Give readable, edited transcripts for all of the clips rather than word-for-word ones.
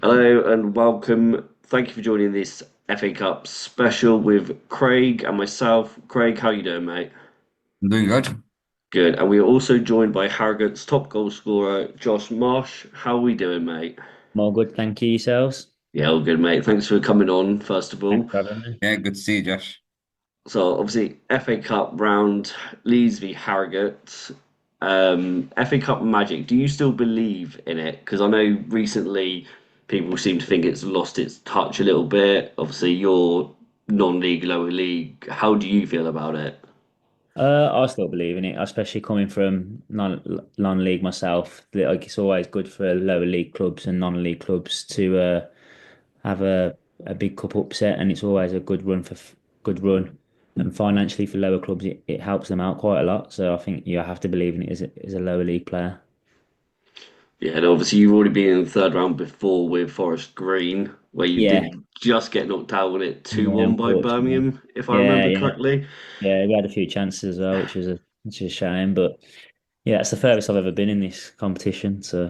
Hello and welcome. Thank you for joining this FA Cup special with Craig and myself. Craig, how you doing, mate? I'm doing good. Good. And we are also joined by Harrogate's top goal scorer, Josh Marsh. How are we doing, mate? More good, thank you yourselves. Yeah, all good, mate. Thanks for coming on, first of Thanks all. for having me. Yeah, good to see you, Josh. So, obviously, FA Cup round, Leeds v Harrogate. FA Cup magic. Do you still believe in it? Because I know recently people seem to think it's lost its touch a little bit. Obviously, you're non-league, lower league. How do you feel about it? I still believe in it, especially coming from non-league myself. Like it's always good for lower league clubs and non-league clubs to have a big cup upset, and it's always a good run good run. And financially for lower clubs, it helps them out quite a lot. So I think you have to believe in it as a lower league player. Yeah, and obviously you've already been in the third round before with Forest Green, where you Yeah, did just get knocked out with it yeah, 2-1 by unfortunately. Birmingham, if I Yeah, remember yeah, correctly. yeah. We had a few chances as well, which is a shame, but yeah, it's the furthest I've ever been in this competition. So.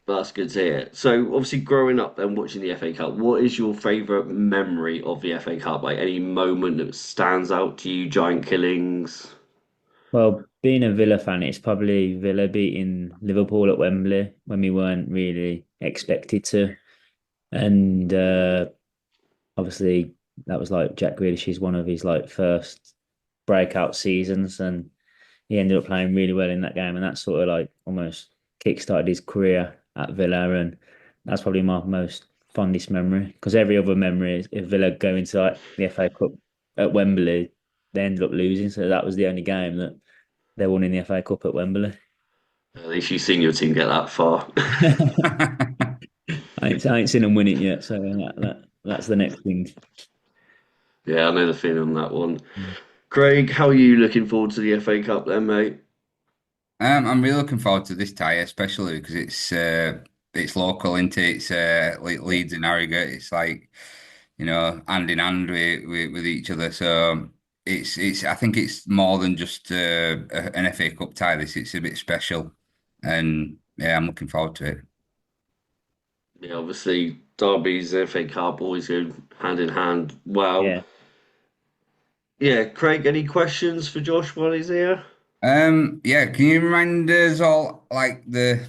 That's good to hear. So, obviously, growing up and watching the FA Cup, what is your favourite memory of the FA Cup? Like any moment that stands out to you, giant killings? Well, being a Villa fan, it's probably Villa beating Liverpool at Wembley when we weren't really expected to. And obviously that was like Jack Grealish's one of his like first breakout seasons, and he ended up playing really well in that game, and that sort of like almost kick-started his career at Villa, and that's probably my most fondest memory because every other memory is if Villa going to like the FA Cup at Wembley, they ended up losing, so that was the only game that they won in the FA Cup at Wembley. At least you've seen your team get that far. I ain't seen them win it yet, so that's the next thing. Yeah, I know the feeling on that one. Craig, how are you looking forward to the FA Cup then, mate? I'm really looking forward to this tie, especially because it's local, isn't it? It's Yeah. Leeds and Harrogate. It's like hand in hand with each other. So it's I think it's more than just an FA Cup tie. It's a bit special, and yeah, I'm looking forward to it. Yeah, obviously, derbies, FA Cup always go hand in hand. Well, Yeah. yeah, Craig, any questions for Josh while he's here? Yeah, can you remind us all like the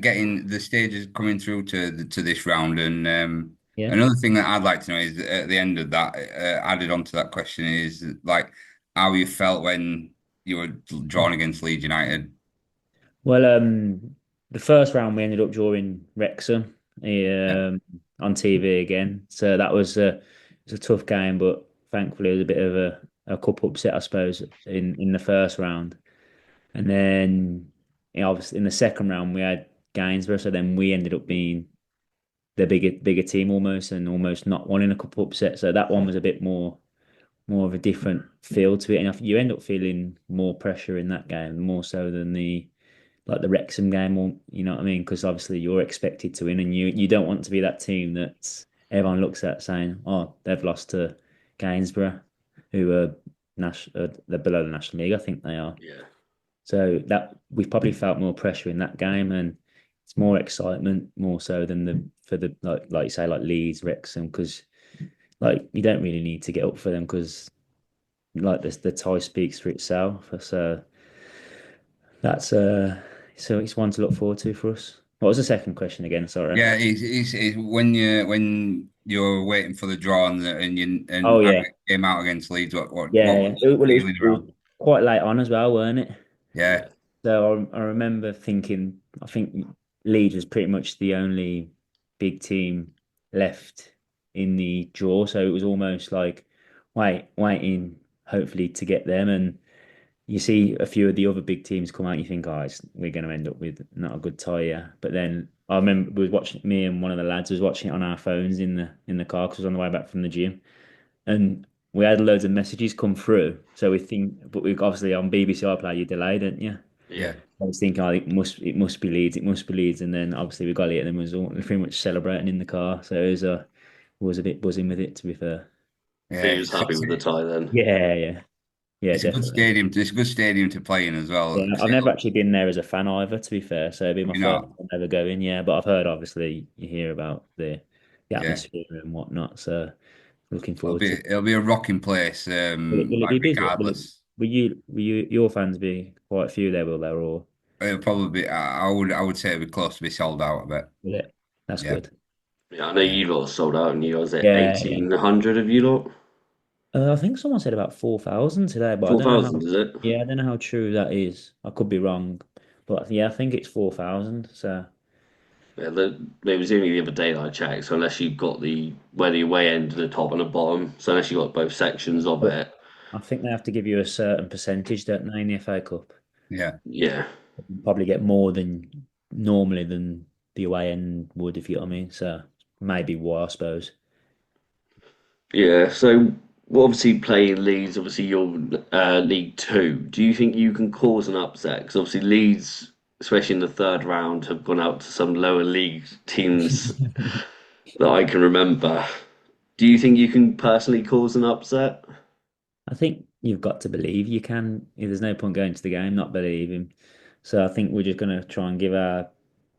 getting the stages coming through to this round? And Yeah. another thing that I'd like to know is at the end of that, added on to that question is like how you felt when you were drawn against Leeds United. Well, the first round we ended up drawing Wrexham Yeah, on TV again, so that it was a tough game, but thankfully it was a bit of a cup upset, I suppose, in the first round, and then obviously in the second round we had Gainsborough, so then we ended up being the bigger team almost, and almost not wanting a cup upset, so that one was a bit more of a different feel to it, and you end up feeling more pressure in that game, more so than the Wrexham game, or you know what I mean? Because obviously you're expected to win, and you don't want to be that team that everyone looks at saying, "Oh, they've lost to Gainsborough, who are they're below the National League, I think they are." Yeah. So that we probably felt more pressure in that game, and it's more excitement, more so than the for the like you say like Leeds, Wrexham, because like you don't really need to get up for them because like the tie speaks for itself. So that's so it's one to look forward to for us. What was the second question again? Sorry. yeah. It's when you're waiting for the draw and Oh yeah, Harrogate came out against Leeds. What yeah. was the Well, feeling it was around? quite late on as well, weren't it? Yeah, Yeah. So I remember thinking, I think Leeds was pretty much the only big team left in the draw, so it was almost like waiting, hopefully to get them. And you see a few of the other big teams come out, you think, oh, we're going to end up with not a good tie, yeah. But then I remember we was watching, me and one of the lads was watching it on our phones in the car because I was on the way back from the gym, and we had loads of messages come through. So we think, but we obviously on BBC iPlayer you delayed, didn't you? Yeah. yeah. I was thinking, oh, it must be Leeds, it must be Leeds, and then obviously we got it, and then we was all pretty much celebrating in the car. So it was a bit buzzing with it, to be fair. So he Yeah, was happy with the tie then. Yeah, yeah. Yeah, It's a good definitely. stadium. It's a good stadium to play in as well. Yeah, 'Cause I've never actually been there as a fan either, to be fair. So it'd be my you first know, time ever going. Yeah, but I've heard obviously you hear about the yeah, atmosphere and whatnot. So looking it'll forward be to it. it'll be a rocking place. Will it Like be busy? regardless, Will you your fans be quite a few there? Will there or it'll probably be. I would say it'll be close to be sold out a bit. will it? That's Yeah, good. Yeah, I know yeah. you lot sold out, and you was at Yeah, yeah. 1,800 of you lot. I think someone said about 4,000 today, but I don't know 4,000, how. is it? Yeah, I don't know how true that is. I could be wrong, but yeah, I think it's 4,000. So Yeah, it was only the other day that I checked. So unless you've got the where the away end, the top and the bottom, so unless you've got both sections of but it, I think they have to give you a certain percentage, don't they, in the FA Cup? Yeah, yeah, You probably get more than normally than the away end would, if you know what I mean. So maybe why, I suppose. yeah. So we're obviously playing Leeds. Obviously, you're League Two. Do you think you can cause an upset? Because obviously Leeds, especially in the third round, have gone out to some lower league teams that I can remember. Do you think you can personally cause an upset? I think you've got to believe you can. There's no point going to the game not believing. So I think we're just going to try and give our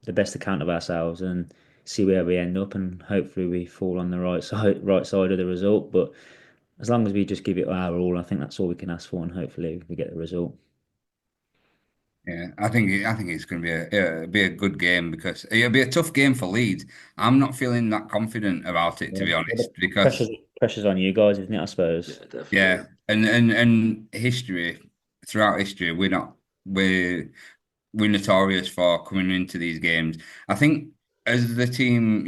the best account of ourselves and see where we end up, and hopefully we fall on the right side of the result. But as long as we just give it our all, I think that's all we can ask for, and hopefully we get the result. yeah. I think it's going to be a good game because it'll be a tough game for Leeds. I'm not feeling that confident about it, to Yeah. be Well, honest, the pressure's because pressure's on you guys, isn't it? I suppose. Yeah, definitely. yeah, and history throughout history, we're we're notorious for coming into these games. I think as the team,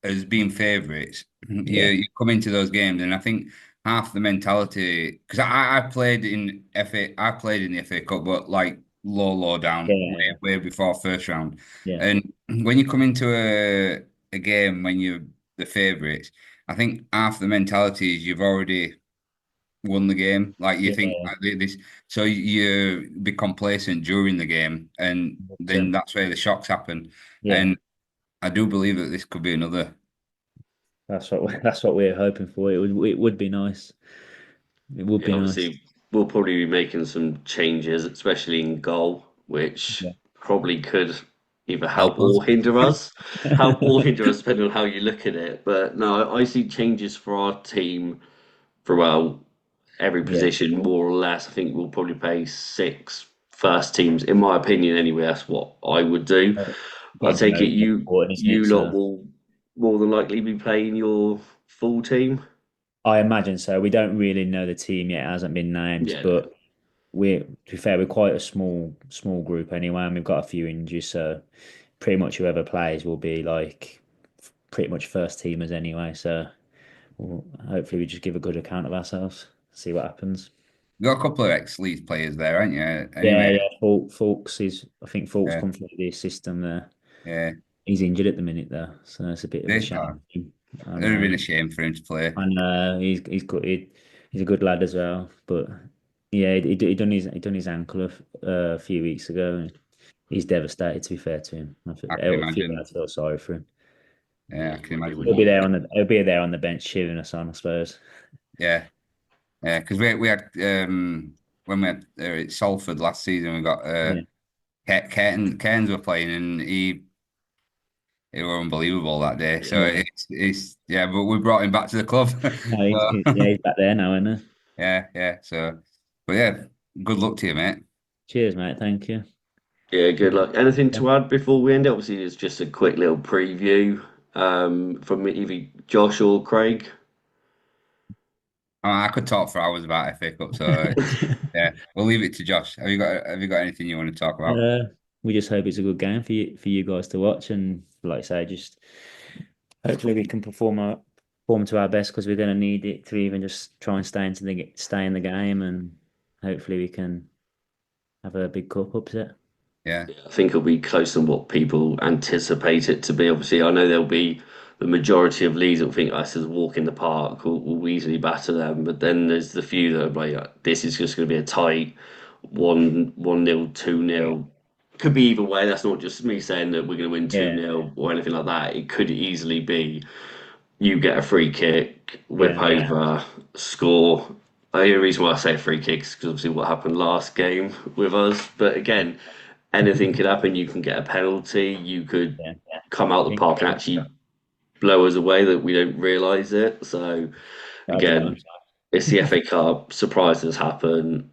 as being favourites, Yeah. you come into those games, and I think half the mentality because I played in I played in the FA Cup, but like low down, Yeah. way before first round. Yeah. And when you come into a game when you're the favourites, I think half the mentality is you've already won the game. Like you think Yeah. this, so you be complacent during the game, and then 100%. that's where the shocks happen. Yeah. And I do believe that this could be another. That's what we're hoping for. It would be nice. It would Yeah, be nice. obviously we'll probably be making some changes, especially in goal, which Yeah. probably could either help Help us. or hinder us. Help or hinder us, depending on how you look at it. But no, I see changes for our team throughout every Yeah. position, more or less. I think we'll probably play six first teams, in my opinion. Anyway, that's what I would do. I Getting to take know it is important, isn't you it? lot So will more than likely be playing your full team. I imagine so. We don't really know the team yet; it hasn't been named, Yeah, no. but to be fair, we're quite a small group anyway, and we've got a few injuries. So pretty much whoever plays will be like pretty much first teamers anyway. So hopefully we just give a good account of ourselves. See what happens. You got a couple of ex-Leeds players there, aren't you? Yeah, Anyway, yeah. Fulks is. I think Fulks yeah, come through the system there. yeah. He's injured at the minute though, so it's a bit of a They shame. are. I It would have know. been a shame for him to play. I know he's good. He's a good lad as well. But yeah, he done his ankle a few weeks ago, and he's devastated. To be fair to him, I can a few imagine. lads feel sorry for him. Yeah, Yeah, I you can probably imagine. wouldn't want it. He'll be there on the cheering us on, I suppose. Yeah, yeah. Because we had when we had at Salford last season, we got Yeah, Cairns were playing, and he were unbelievable that day. So Yeah. yeah. it's yeah, but we brought him back to the club. No, So, he's back there now, isn't he? yeah, yeah. So, but yeah, good luck to you, mate. Cheers, mate. Thank you. Yeah, good luck. Anything Yeah. to add before we end? Obviously, it's just a quick little preview from either Josh or Craig. I could talk for hours about FACup, so yeah, we'll leave it to Josh. Have you got anything you want to talk about? Uh, we just hope it's a good game for you guys to watch, and like I say, just hopefully we can perform to our best because we're going to need it to even just try and stay in the game, and hopefully we can have a big cup upset. Yeah, I think it'll be closer than what people anticipate it to be. Obviously, I know there'll be the majority of Leeds will think us as a walk in the park. Will easily batter them, but then there's the few that are like, this is just going to be a tight 1-1 nil, 2-0. Could be either way. That's not just me saying that we're going to win two Yeah, nil or anything like that. It could easily be you get a free kick, whip yeah, over, score. the only reason why I say free kicks because obviously what happened last game with us. But again, anything could happen. You can get a penalty. You could Yeah, come out the think park and actually blow us away that we don't realise it. So that's again, fine. it's the FA Cup. Surprises happen.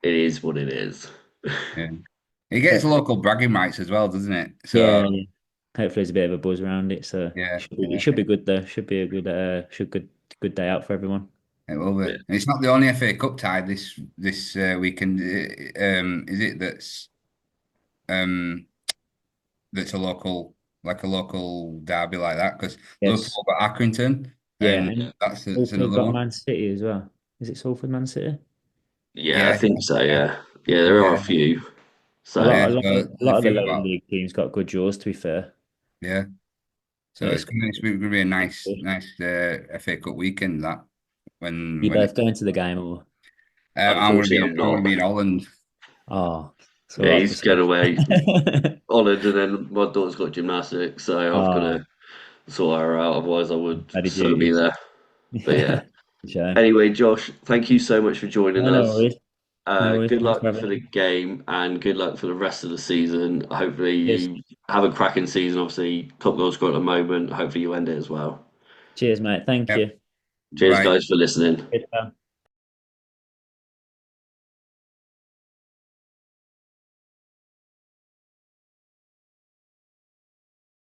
It is what it is. Yeah. It gets local bragging rights as well, doesn't it? Yeah, So yeah. Hopefully there's a bit of a buzz around it, so yeah, it should be good though. Should be a good day out for everyone. it will be. Yeah. And it's not the only FA Cup tie this weekend. Is it um that's a local like a local derby like that? Because Yes. Liverpool got Accrington, Yeah, and and that's Salford another got one. Man City as well. Is it Salford Man City? Yeah, I Yeah, think so. yeah, Yeah, yeah, there are a yeah, few. A So lot, yeah. a lot, So a there's a lot of the few lower about league teams got good draws. To be fair, yeah. so So it's it's going to be a nice good. nice FA Cup weekend that You when both it. going to the game or? unfortunately, I'm I'm going to not. be in Holland. Oh, it's all Yeah, right for he's going some. away Holland, and then my daughter's got gymnastics, so I've got Oh, to sort her out. Otherwise, I would bloody so be duties. there. But yeah. Yeah, shame. Anyway, Josh, thank you so much for joining No, no us. worries. No worries. Good Thanks for luck having for the me. game and good luck for the rest of the season. Hopefully, Cheers. you have a cracking season. Obviously, top goal scorer at the moment. Hopefully, you end it as well. Cheers, mate. Thank Yep. you. Cheers, Bye. guys, for listening. Good, pal.